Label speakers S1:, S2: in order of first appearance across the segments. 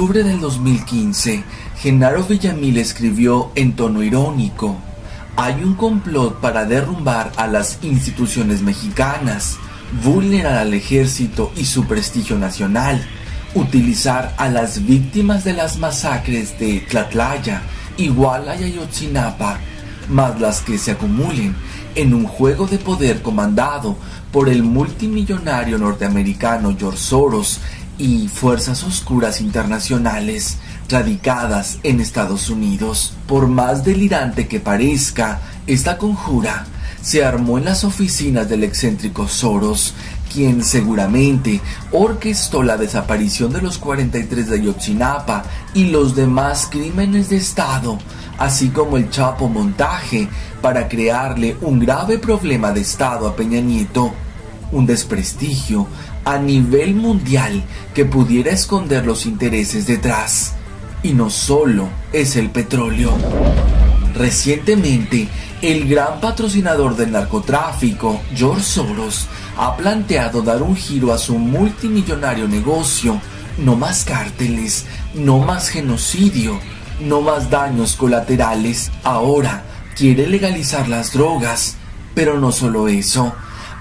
S1: octubre del 2015, Genaro Villamil escribió en tono irónico: hay un complot para derrumbar a las instituciones mexicanas, vulnerar al ejército y su prestigio nacional, utilizar a las víctimas de las masacres de Tlatlaya, Iguala y Ayotzinapa, más las que se acumulen en un juego de poder comandado por el multimillonario norteamericano George Soros y fuerzas oscuras internacionales radicadas en Estados Unidos. Por más delirante que parezca, esta conjura se armó en las oficinas del excéntrico Soros, quien seguramente orquestó la desaparición de los 43 de Ayotzinapa y los demás crímenes de Estado, así como el Chapo montaje para crearle un grave problema de Estado a Peña Nieto, un desprestigio a nivel mundial que pudiera esconder los intereses detrás. Y no solo es el petróleo. Recientemente, el gran patrocinador del narcotráfico, George Soros, ha planteado dar un giro a su multimillonario negocio. No más cárteles, no más genocidio, no más daños colaterales. Ahora quiere legalizar las drogas, pero no solo eso.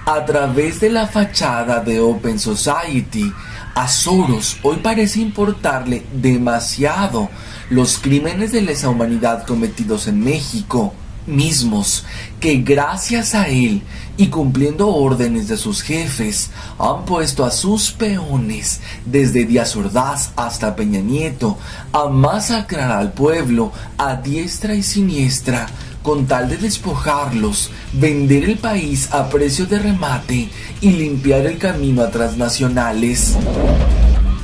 S1: A través de la fachada de Open Society, a Soros hoy parece importarle demasiado los crímenes de lesa humanidad cometidos en México, mismos que gracias a él y cumpliendo órdenes de sus jefes han puesto a sus peones, desde Díaz Ordaz hasta Peña Nieto, a masacrar al pueblo a diestra y siniestra, con tal de despojarlos, vender el país a precio de remate y limpiar el camino a transnacionales.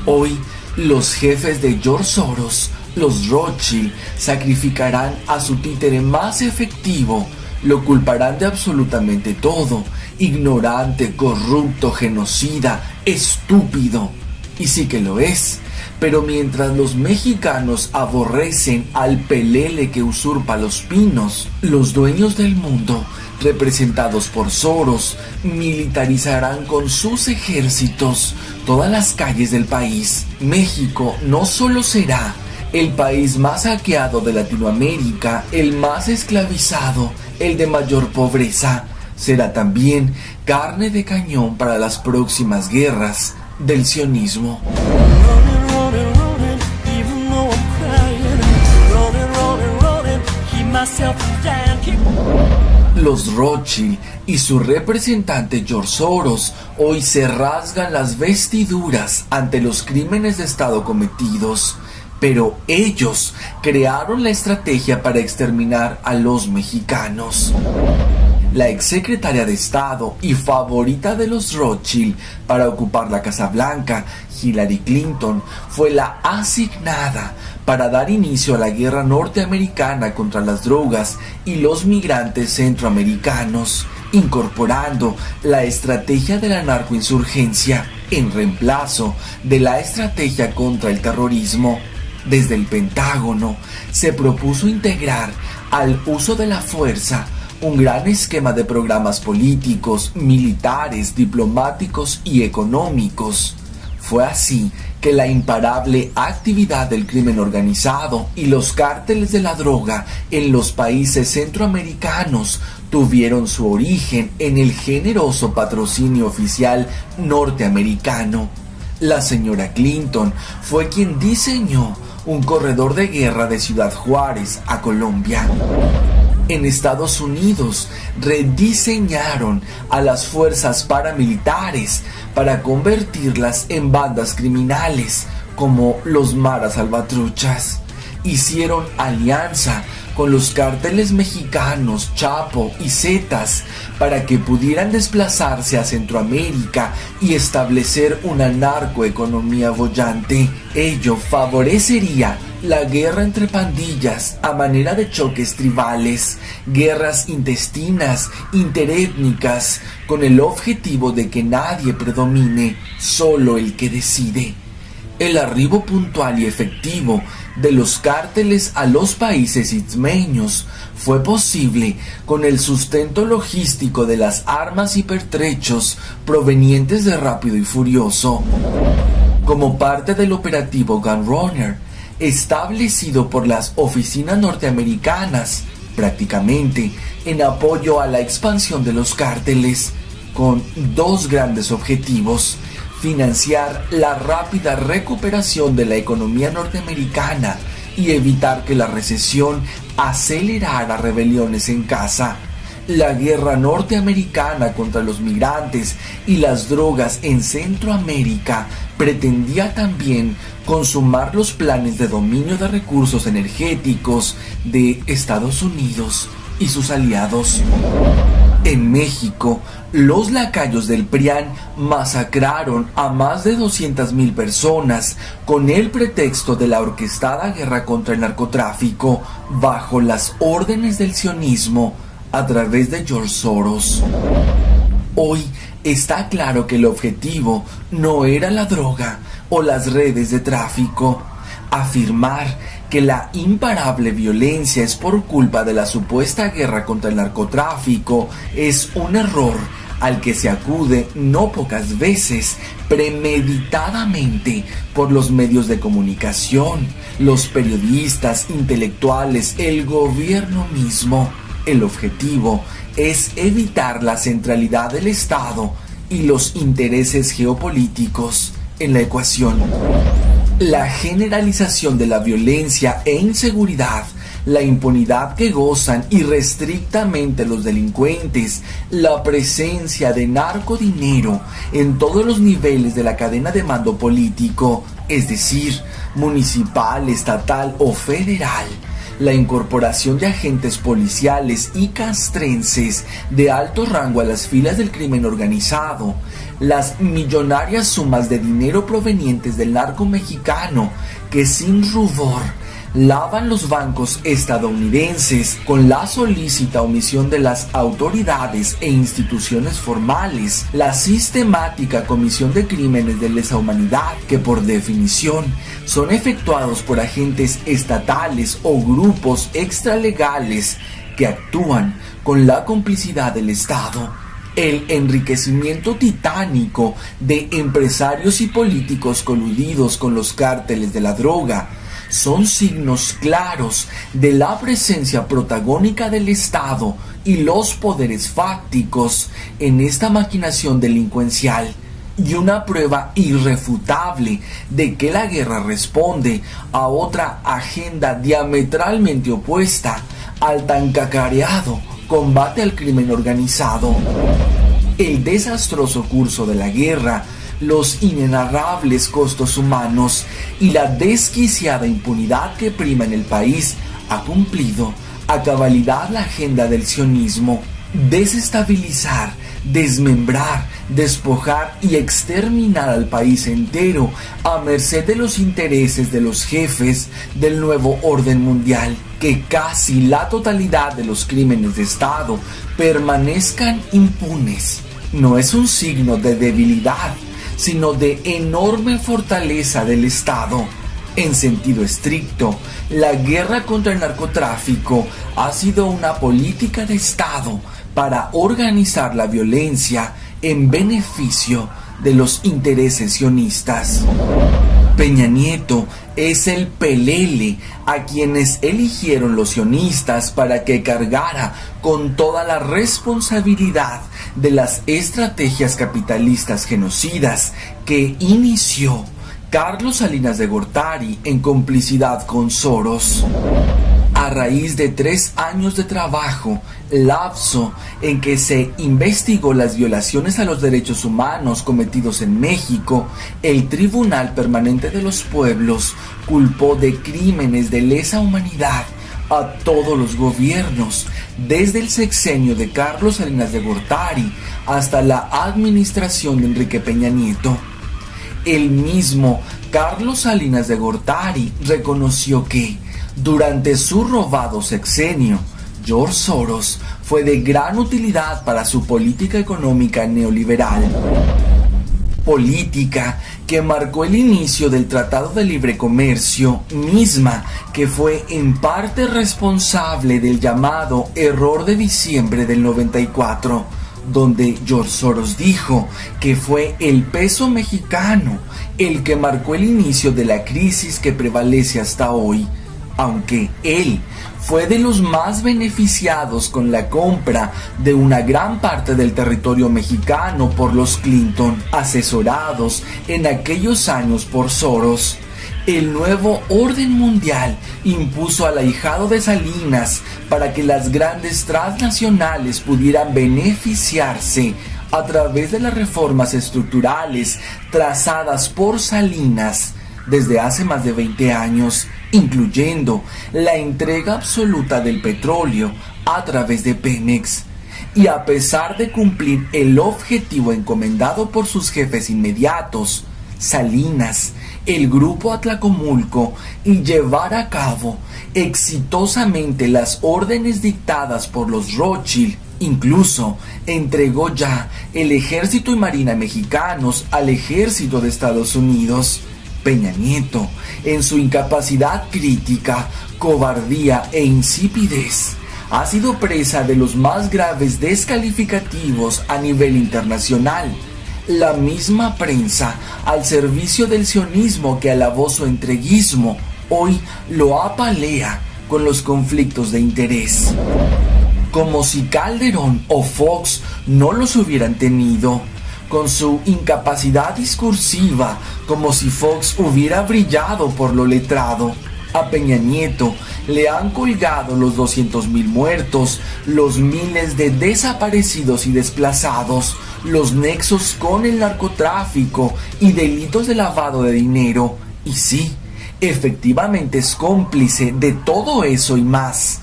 S1: Hoy, los jefes de George Soros, los Rothschild, sacrificarán a su títere más efectivo, lo culparán de absolutamente todo: ignorante, corrupto, genocida, estúpido. Y sí que lo es. Pero mientras los mexicanos aborrecen al pelele que usurpa los pinos, los dueños del mundo, representados por Soros, militarizarán con sus ejércitos todas las calles del país. México no solo será el país más saqueado de Latinoamérica, el más esclavizado, el de mayor pobreza, será también carne de cañón para las próximas guerras del sionismo. Los Rothschild y su representante George Soros hoy se rasgan las vestiduras ante los crímenes de Estado cometidos, pero ellos crearon la estrategia para exterminar a los mexicanos. La exsecretaria de Estado y favorita de los Rothschild para ocupar la Casa Blanca, Hillary Clinton, fue la asignada para dar inicio a la guerra norteamericana contra las drogas y los migrantes centroamericanos, incorporando la estrategia de la narcoinsurgencia en reemplazo de la estrategia contra el terrorismo. Desde el Pentágono se propuso integrar al uso de la fuerza un gran esquema de programas políticos, militares, diplomáticos y económicos. Fue así que la imparable actividad del crimen organizado y los cárteles de la droga en los países centroamericanos tuvieron su origen en el generoso patrocinio oficial norteamericano. La señora Clinton fue quien diseñó un corredor de guerra de Ciudad Juárez a Colombia. En Estados Unidos rediseñaron a las fuerzas paramilitares para convertirlas en bandas criminales como los Maras Salvatruchas. Hicieron alianza con los cárteles mexicanos Chapo y Zetas para que pudieran desplazarse a Centroamérica y establecer una narcoeconomía boyante. Ello favorecería la guerra entre pandillas a manera de choques tribales, guerras intestinas, interétnicas, con el objetivo de que nadie predomine, solo el que decide. El arribo puntual y efectivo de los cárteles a los países istmeños fue posible con el sustento logístico de las armas y pertrechos provenientes de Rápido y Furioso. como parte del operativo Gunrunner, establecido por las oficinas norteamericanas, prácticamente en apoyo a la expansión de los cárteles, con dos grandes objetivos: financiar la rápida recuperación de la economía norteamericana y evitar que la recesión acelerara rebeliones en casa. La guerra norteamericana contra los migrantes y las drogas en Centroamérica pretendía también consumar los planes de dominio de recursos energéticos de Estados Unidos y sus aliados. En México, los lacayos del PRIAN masacraron a más de 200,000 personas con el pretexto de la orquestada guerra contra el narcotráfico bajo las órdenes del sionismo a través de George Soros. Hoy está claro que el objetivo no era la droga o las redes de tráfico. Afirmar que la imparable violencia es por culpa de la supuesta guerra contra el narcotráfico es un error al que se acude no pocas veces premeditadamente por los medios de comunicación, los periodistas, intelectuales, el gobierno mismo. El objetivo es evitar la centralidad del Estado y los intereses geopolíticos en la ecuación. La generalización de la violencia e inseguridad, la impunidad que gozan irrestrictamente los delincuentes, la presencia de narcodinero en todos los niveles de la cadena de mando político, es decir, municipal, estatal o federal, la incorporación de agentes policiales y castrenses de alto rango a las filas del crimen organizado, las millonarias sumas de dinero provenientes del narco mexicano que sin rubor lavan los bancos estadounidenses con la solícita omisión de las autoridades e instituciones formales, la sistemática comisión de crímenes de lesa humanidad que por definición son efectuados por agentes estatales o grupos extralegales que actúan con la complicidad del Estado, el enriquecimiento titánico de empresarios y políticos coludidos con los cárteles de la droga, son signos claros de la presencia protagónica del Estado y los poderes fácticos en esta maquinación delincuencial, y una prueba irrefutable de que la guerra responde a otra agenda diametralmente opuesta al tan cacareado combate al crimen organizado. El desastroso curso de la guerra, los inenarrables costos humanos y la desquiciada impunidad que prima en el país ha cumplido a cabalidad la agenda del sionismo: desestabilizar, desmembrar, despojar y exterminar al país entero a merced de los intereses de los jefes del nuevo orden mundial. Que casi la totalidad de los crímenes de Estado permanezcan impunes no es un signo de debilidad, sino de enorme fortaleza del Estado. En sentido estricto, la guerra contra el narcotráfico ha sido una política de Estado para organizar la violencia en beneficio de los intereses sionistas. Peña Nieto es el pelele a quienes eligieron los sionistas para que cargara con toda la responsabilidad de las estrategias capitalistas genocidas que inició Carlos Salinas de Gortari en complicidad con Soros. A raíz de 3 años de trabajo, lapso en que se investigó las violaciones a los derechos humanos cometidos en México, el Tribunal Permanente de los Pueblos culpó de crímenes de lesa humanidad a todos los gobiernos, desde el sexenio de Carlos Salinas de Gortari hasta la administración de Enrique Peña Nieto. El mismo Carlos Salinas de Gortari reconoció que, durante su robado sexenio, George Soros fue de gran utilidad para su política económica neoliberal. Política que marcó el inicio del Tratado de Libre Comercio, misma que fue en parte responsable del llamado error de diciembre del 94, donde George Soros dijo que fue el peso mexicano el que marcó el inicio de la crisis que prevalece hasta hoy, aunque él fue de los más beneficiados con la compra de una gran parte del territorio mexicano por los Clinton, asesorados en aquellos años por Soros. El nuevo orden mundial impuso al ahijado de Salinas para que las grandes transnacionales pudieran beneficiarse a través de las reformas estructurales trazadas por Salinas desde hace más de 20 años, incluyendo la entrega absoluta del petróleo a través de Pemex. Y a pesar de cumplir el objetivo encomendado por sus jefes inmediatos, Salinas, el Grupo Atlacomulco, y llevar a cabo exitosamente las órdenes dictadas por los Rothschild, incluso entregó ya el ejército y marina mexicanos al ejército de Estados Unidos. Peña Nieto, en su incapacidad crítica, cobardía e insipidez, ha sido presa de los más graves descalificativos a nivel internacional. La misma prensa al servicio del sionismo que alabó su entreguismo, hoy lo apalea con los conflictos de interés. Como si Calderón o Fox no los hubieran tenido, con su incapacidad discursiva, como si Fox hubiera brillado por lo letrado. A Peña Nieto le han colgado los 200,000 muertos, los miles de desaparecidos y desplazados, los nexos con el narcotráfico y delitos de lavado de dinero. Y sí, efectivamente es cómplice de todo eso y más,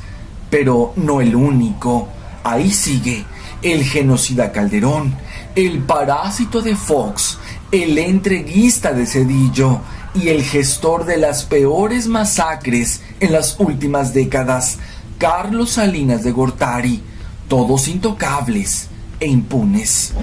S1: pero no el único. Ahí sigue el genocida Calderón, el parásito de Fox, el entreguista de Zedillo y el gestor de las peores masacres en las últimas décadas, Carlos Salinas de Gortari, todos intocables e impunes.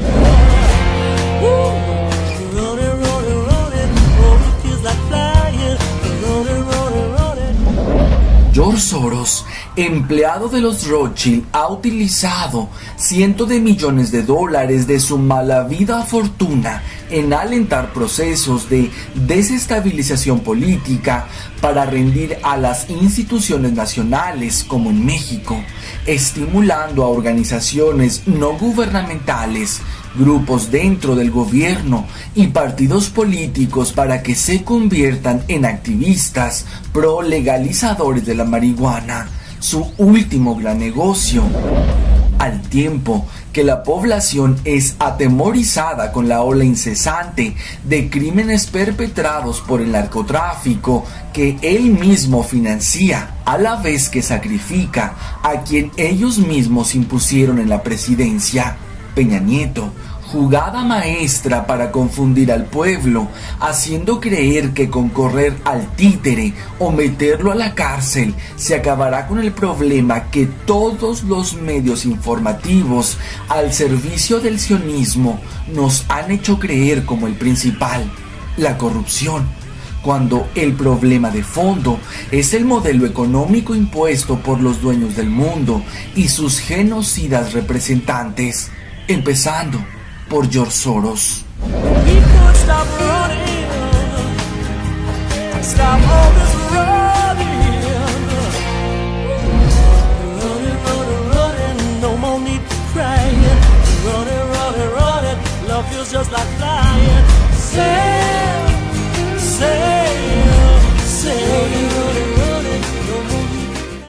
S1: George Soros, empleado de los Rothschild, ha utilizado cientos de millones de dólares de su mala vida fortuna en alentar procesos de desestabilización política para rendir a las instituciones nacionales, como en México, estimulando a organizaciones no gubernamentales, grupos dentro del gobierno y partidos políticos para que se conviertan en activistas pro legalizadores de la marihuana, su último gran negocio. Al tiempo que la población es atemorizada con la ola incesante de crímenes perpetrados por el narcotráfico que él mismo financia, a la vez que sacrifica a quien ellos mismos impusieron en la presidencia. Peña Nieto, jugada maestra para confundir al pueblo, haciendo creer que con correr al títere o meterlo a la cárcel se acabará con el problema que todos los medios informativos al servicio del sionismo nos han hecho creer como el principal: la corrupción, cuando el problema de fondo es el modelo económico impuesto por los dueños del mundo y sus genocidas representantes, empezando por George Soros.
S2: Love feels just like flying. Say